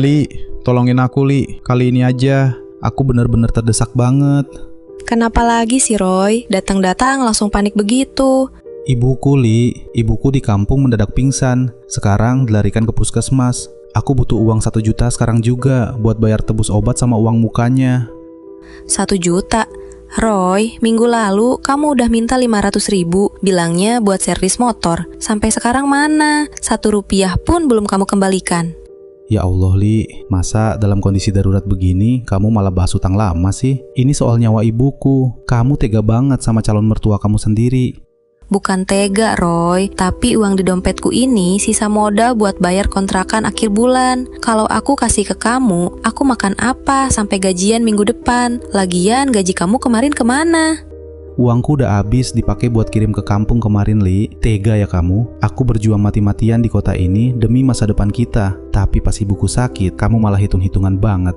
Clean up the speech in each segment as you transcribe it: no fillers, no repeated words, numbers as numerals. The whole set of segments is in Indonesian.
Li, tolongin aku Li, kali ini aja. Aku bener-bener terdesak banget. Kenapa lagi sih Roy? Datang-datang langsung panik begitu. Ibuku Li, ibuku di kampung mendadak pingsan. Sekarang dilarikan ke puskesmas. Aku butuh uang 1 juta sekarang juga buat bayar tebus obat sama uang mukanya. 1 juta? Roy, minggu lalu kamu udah minta 500.000, bilangnya buat servis motor. Sampai sekarang mana? 1 rupiah pun belum kamu kembalikan. Ya Allah Li, masa dalam kondisi darurat begini kamu malah bahas utang lama sih? Ini soal nyawa ibuku. Kamu tega banget sama calon mertua kamu sendiri. Bukan tega Roy, tapi uang di dompetku ini sisa modal buat bayar kontrakan akhir bulan. Kalau aku kasih ke kamu, aku makan apa sampai gajian minggu depan? Lagian gaji kamu kemarin kemana? Uangku udah habis dipakai buat kirim ke kampung kemarin Li. Tega ya kamu? Aku berjuang mati-matian di kota ini demi masa depan kita. Tapi pas ibuku sakit, kamu malah hitung-hitungan banget.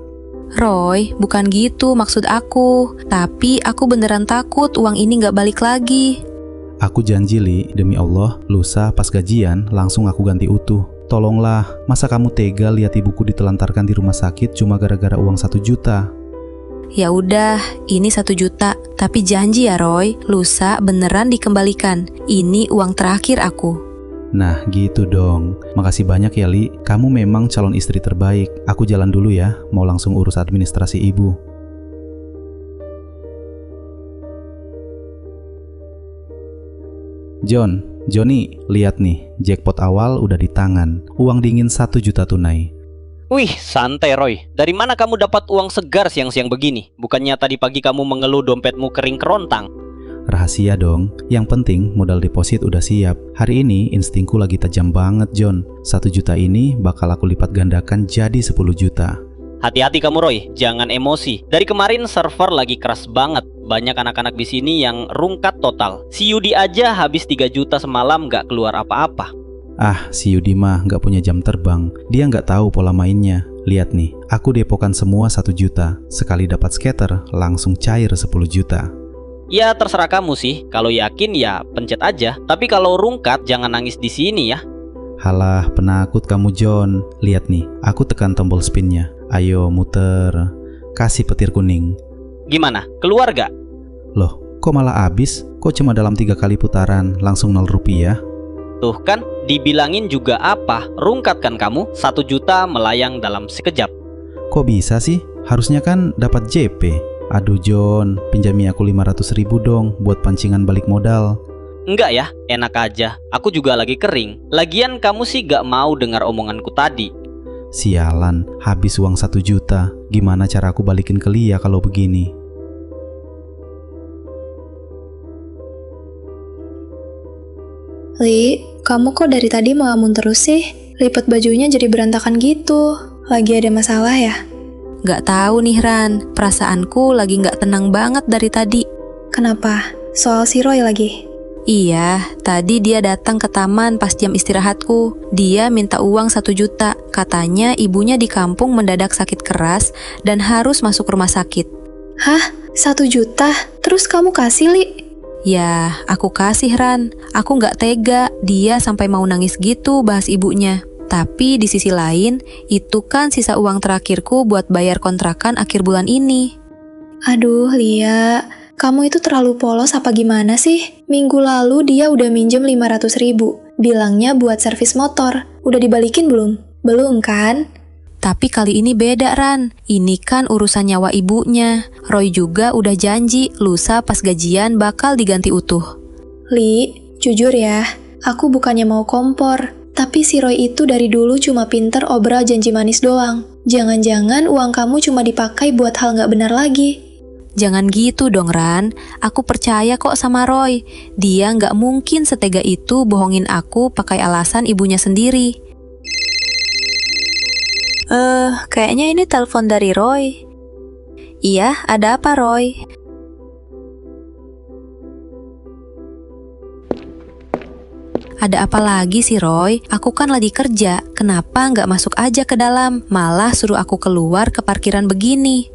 Roy, bukan gitu maksud aku. Tapi aku beneran takut uang ini gak balik lagi. Aku janji Li, demi Allah, lusa pas gajian langsung aku ganti utuh. Tolonglah, masa kamu tega lihat ibuku ditelantarkan di rumah sakit cuma gara-gara uang 1 juta? Ya udah, ini 1 juta. Tapi janji ya Roy, lusa beneran dikembalikan. Ini uang terakhir aku. Nah gitu dong. Makasih banyak ya Li, kamu memang calon istri terbaik. Aku jalan dulu ya, mau langsung urus administrasi ibu. Johnny, lihat nih, jackpot awal udah di tangan. Uang dingin 1 juta tunai. Wih, santai Roy. Dari mana kamu dapat uang segar siang-siang begini? Bukannya tadi pagi kamu mengeluh dompetmu kering kerontang? Rahasia dong. Yang penting modal deposit udah siap. Hari ini instingku lagi tajam banget John. 1 juta ini bakal aku lipat gandakan jadi 10 juta. Hati-hati kamu Roy, jangan emosi. Dari kemarin server lagi keras banget. Banyak anak-anak di sini yang rungkat total. Si Yudi aja habis 3 juta semalam gak keluar apa-apa. Ah, si Yudi mah gak punya jam terbang. Dia gak tahu pola mainnya. Lihat nih, aku depokan semua 1 juta. Sekali dapat scatter, langsung cair 10 juta. Ya terserah kamu sih. Kalau yakin ya pencet aja. Tapi kalau rungkat jangan nangis di sini ya. Halah, penakut kamu John. Lihat nih, aku tekan tombol spinnya. Ayo muter. Kasih petir kuning. Gimana? Keluar gak? Loh, kok malah habis? Kok cuma dalam 3 kali putaran langsung 0 rupiah? Tuh kan, dibilangin juga apa? Rungkat kan kamu? 1 juta melayang dalam sekejap. Kok bisa sih? Harusnya kan dapat JP. Aduh John, pinjami aku 500.000 dong buat pancingan balik modal. Enggak ya, enak aja. Aku juga lagi kering. Lagian kamu sih gak mau dengar omonganku tadi. Sialan, habis uang 1 juta. Gimana cara aku balikin ke Lia kalau begini? Li, kamu kok dari tadi melamun terus sih? Lipat bajunya jadi berantakan gitu. Lagi ada masalah ya? Gak tahu nih Ran, perasaanku lagi gak tenang banget dari tadi. Kenapa? Soal si Roy lagi? Iya, tadi dia datang ke taman pas jam istirahatku. Dia minta uang 1 juta. Katanya ibunya di kampung mendadak sakit keras dan harus masuk rumah sakit. Hah? 1 juta? Terus kamu kasih, Li? Ya, aku kasih Ran. Aku gak tega, dia sampai mau nangis gitu bahas ibunya. Tapi di sisi lain, itu kan sisa uang terakhirku buat bayar kontrakan akhir bulan ini. Aduh, Lia, kamu itu terlalu polos apa gimana sih? Minggu lalu dia udah minjem 500.000. Bilangnya buat servis motor. Udah dibalikin belum? Belum kan? Tapi kali ini beda Ran. Ini kan urusan nyawa ibunya. Roy juga udah janji lusa pas gajian bakal diganti utuh. Li, jujur ya, aku bukannya mau kompor. Tapi si Roy itu dari dulu cuma pinter obral janji manis doang. Jangan-jangan uang kamu cuma dipakai buat hal nggak benar lagi. Jangan gitu dong Ran. Aku percaya kok sama Roy. Dia nggak mungkin setega itu bohongin aku pakai alasan ibunya sendiri. Kayaknya ini telepon dari Roy. Iya, ada apa Roy? Ada apa lagi sih Roy? Aku kan lagi kerja. Kenapa nggak masuk aja ke dalam? Malah suruh aku keluar ke parkiran begini.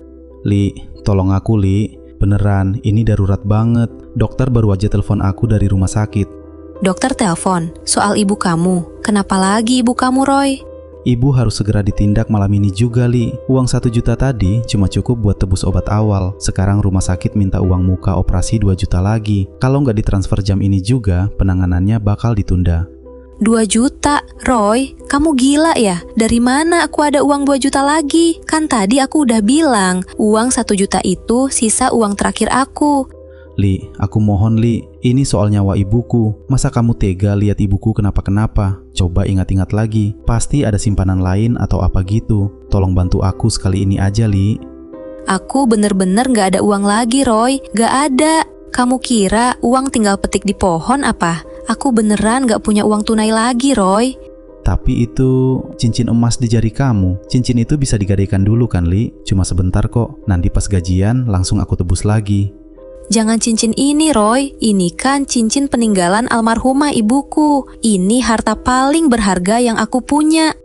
Li, tolong aku Li. Beneran, ini darurat banget. Dokter baru aja telepon aku dari rumah sakit. Dokter telepon? Soal ibu kamu? Kenapa lagi ibu kamu Roy? Ibu harus segera ditindak malam ini juga, Li. Uang 1 juta tadi cuma cukup buat tebus obat awal. Sekarang rumah sakit minta uang muka operasi 2 juta lagi. Kalau nggak ditransfer jam ini juga, penanganannya bakal ditunda. 2 juta? Roy, kamu gila ya? Dari mana aku ada uang 2 juta lagi? Kan tadi aku udah bilang, uang 1 juta itu sisa uang terakhir aku. Li, aku mohon Li, ini soal nyawa ibuku. Masa kamu tega lihat ibuku kenapa-kenapa? Coba ingat-ingat lagi, pasti ada simpanan lain atau apa gitu. Tolong bantu aku sekali ini aja, Li. Aku bener-bener gak ada uang lagi, Roy. Gak ada. Kamu kira uang tinggal petik di pohon apa? Aku beneran gak punya uang tunai lagi, Roy. Tapi itu cincin emas di jari kamu. Cincin itu bisa digadaikan dulu kan, Li? Cuma sebentar kok. Nanti pas gajian langsung aku tebus lagi. Jangan cincin ini, Roy. Ini kan cincin peninggalan almarhumah ibuku. Ini harta paling berharga yang aku punya.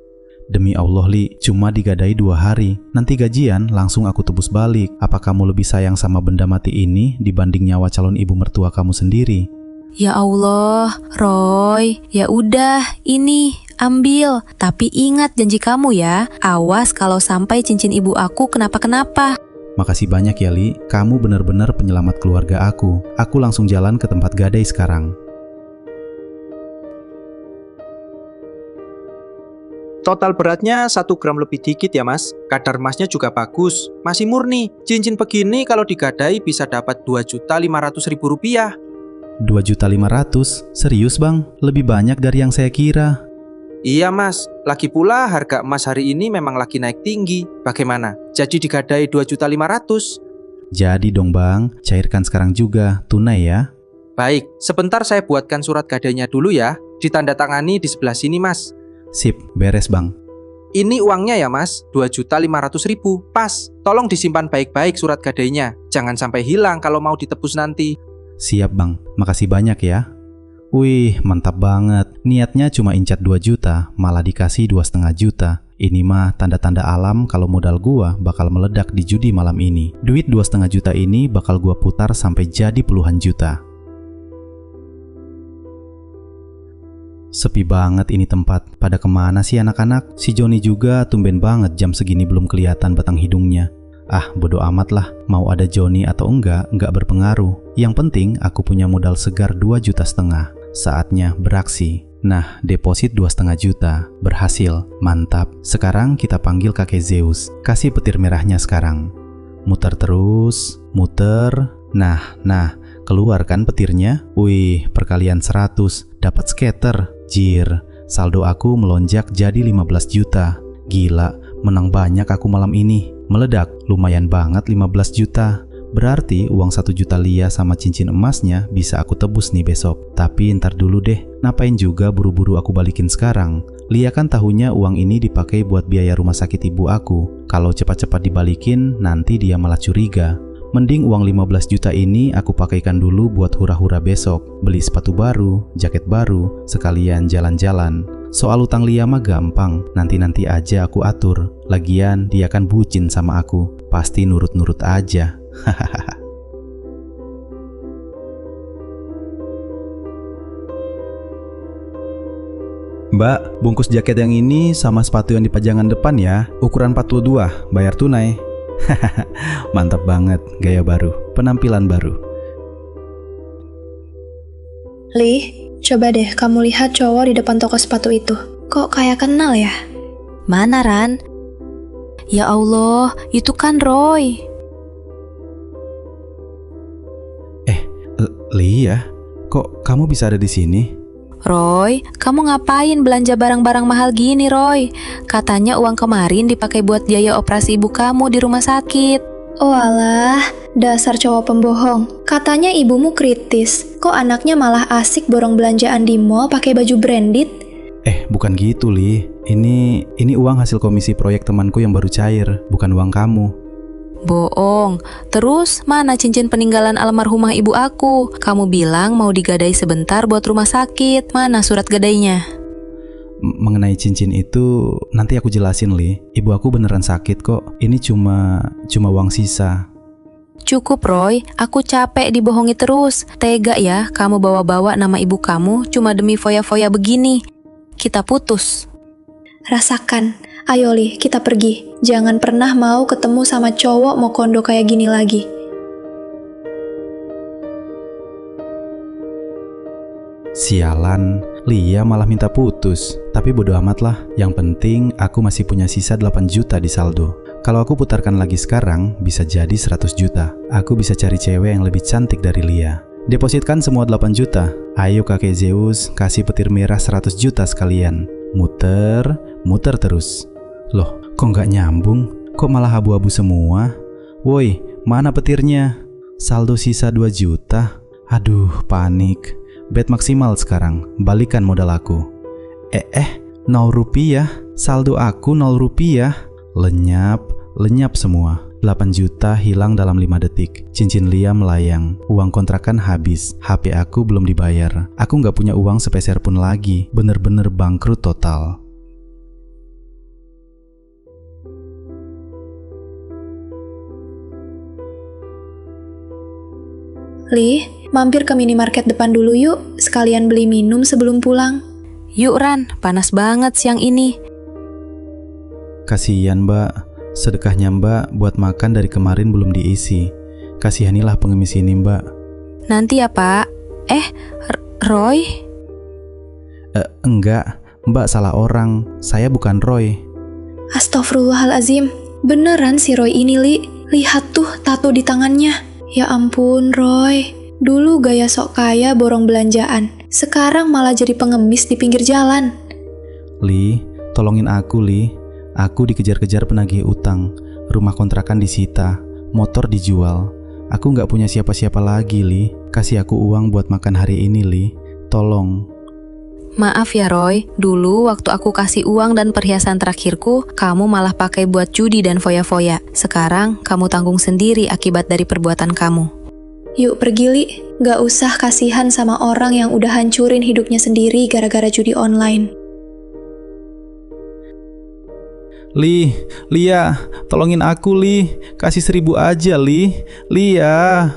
Demi Allah, Li, cuma digadai 2 hari. Nanti gajian langsung aku tebus balik. Apa kamu lebih sayang sama benda mati ini dibanding nyawa calon ibu mertua kamu sendiri? Ya Allah, Roy. Ya udah, ini ambil. Tapi ingat janji kamu ya. Awas kalau sampai cincin ibu aku kenapa-kenapa. Makasih banyak ya, Li. Kamu benar-benar penyelamat keluarga aku. Aku langsung jalan ke tempat gadai sekarang. Total beratnya 1 gram lebih dikit ya mas. Kadar emasnya juga bagus. Masih murni. Cincin begini kalau digadai bisa dapat Rp2.500.000. 2.500.000? Serius bang? Lebih banyak dari yang saya kira. Iya mas, lagi pula harga emas hari ini memang lagi naik tinggi. Bagaimana? Jadi digadai 2.500.000? Jadi dong bang, cairkan sekarang juga, tunai ya. Baik, sebentar saya buatkan surat gadainya dulu ya. Ditandatangani di sebelah sini mas. Sip, beres bang. Ini uangnya ya mas, 2.500.000. Pas, tolong disimpan baik-baik surat gadainya. Jangan sampai hilang kalau mau ditebus nanti. Siap bang, makasih banyak ya. Wih, mantap banget. Niatnya cuma incat 2 juta, malah dikasih 2,5 juta. Ini mah tanda-tanda alam kalau modal gua bakal meledak di judi malam ini. Duit 2,5 juta ini bakal gua putar sampai jadi puluhan juta. Sepi banget ini tempat. Pada kemana sih anak-anak? Si Joni juga tumben banget jam segini belum kelihatan batang hidungnya. Ah, bodo amat lah. Mau ada Joni atau enggak berpengaruh. Yang penting aku punya modal segar 2,5 juta. Saatnya beraksi. Nah, deposit 2,5 juta. Berhasil. Mantap. Sekarang kita panggil kakek Zeus. Kasih petir merahnya sekarang. Muter terus. Muter. Nah. Keluar kan petirnya? Wih, perkalian 100. Dapat skater. Jir. Saldo aku melonjak jadi 15 juta. Gila, menang banyak aku malam ini. Meledak, lumayan banget 15 juta. Berarti uang 1 juta Lia sama cincin emasnya bisa aku tebus nih besok. Tapi ntar dulu deh, ngapain juga buru-buru aku balikin sekarang? Lia kan tahunya uang ini dipakai buat biaya rumah sakit ibu aku. Kalau cepat-cepat dibalikin, nanti dia malah curiga. Mending uang 15 juta ini aku pakaikan dulu buat hura-hura besok. Beli sepatu baru, jaket baru, sekalian jalan-jalan. Soal utang Lia mah gampang, nanti-nanti aja aku atur. Lagian dia kan bucin sama aku, pasti nurut-nurut aja. Hahaha. Mbak, bungkus jaket yang ini sama sepatu yang di pajangan depan ya. Ukuran 42, bayar tunai. Mantap banget, gaya baru, penampilan baru. Li, coba deh kamu lihat cowok di depan toko sepatu itu. Kok kayak kenal ya? Mana, Ran? Ya Allah, itu kan Roy. Lia, kok kamu bisa ada di sini? Roy, kamu ngapain belanja barang-barang mahal gini, Roy? Katanya uang kemarin dipakai buat biaya operasi ibu kamu di rumah sakit. Oh alah, dasar cowok pembohong. Katanya ibumu kritis. Kok anaknya malah asik borong belanjaan di mall pakai baju branded? Bukan gitu, Li. Ini uang hasil komisi proyek temanku yang baru cair, bukan uang kamu. Bohong. Terus mana cincin peninggalan almarhumah ibu aku? Kamu bilang mau digadai sebentar buat rumah sakit. Mana surat gadainya? Mengenai cincin itu nanti aku jelasin, Li. Ibu aku beneran sakit kok. Ini cuma uang sisa. Cukup, Roy. Aku capek dibohongi terus. Tega ya kamu bawa-bawa nama ibu kamu cuma demi foya-foya begini. Kita putus. Rasakan. Ayo Li, kita pergi. Jangan pernah mau ketemu sama cowok mau kondo kayak gini lagi. Sialan, Lia malah minta putus. Tapi bodo amat lah. Yang penting aku masih punya sisa 8 juta di saldo. Kalau aku putarkan lagi sekarang, bisa jadi 100 juta. Aku bisa cari cewek yang lebih cantik dari Lia. Depositkan semua 8 juta. Ayo kakek Zeus, kasih petir merah 100 juta sekalian. Muter, muter terus. Loh, kok nggak nyambung? Kok malah abu-abu semua? Woi, mana petirnya? Saldo sisa 2 juta. Aduh, panik. Bet maksimal sekarang, balikan modal aku. 0 rupiah. Saldo aku 0 rupiah. Lenyap semua. 8 juta hilang dalam 5 detik. Cincin Lia melayang. Uang kontrakan habis. HP aku belum dibayar. Aku nggak punya uang sepeser pun lagi. Bener-bener bangkrut total. Li, mampir ke minimarket depan dulu yuk. Sekalian beli minum sebelum pulang. Yuk Ran, panas banget siang ini. Kasihan mbak. Sedekahnya mbak buat makan dari kemarin belum diisi. Kasihanilah pengemis ini mbak. Nanti ya Pak. Roy? Enggak, mbak salah orang. Saya bukan Roy. Astagfirullahalazim. Beneran si Roy ini, Li. Lihat tuh tato di tangannya. Ya ampun, Roy. Dulu gaya sok kaya borong belanjaan. Sekarang malah jadi pengemis di pinggir jalan. Li, tolongin aku Li. Aku dikejar-kejar penagih utang. Rumah kontrakan disita. Motor dijual. Aku nggak punya siapa-siapa lagi, Li. Kasih aku uang buat makan hari ini, Li. Tolong. Maaf ya Roy, dulu waktu aku kasih uang dan perhiasan terakhirku, kamu malah pakai buat judi dan foya-foya. Sekarang kamu tanggung sendiri akibat dari perbuatan kamu. Yuk pergi, Li. Gak usah kasihan sama orang yang udah hancurin hidupnya sendiri gara-gara judi online. Li, Lia, tolongin aku Li. Kasih 1000 aja Li. Lia.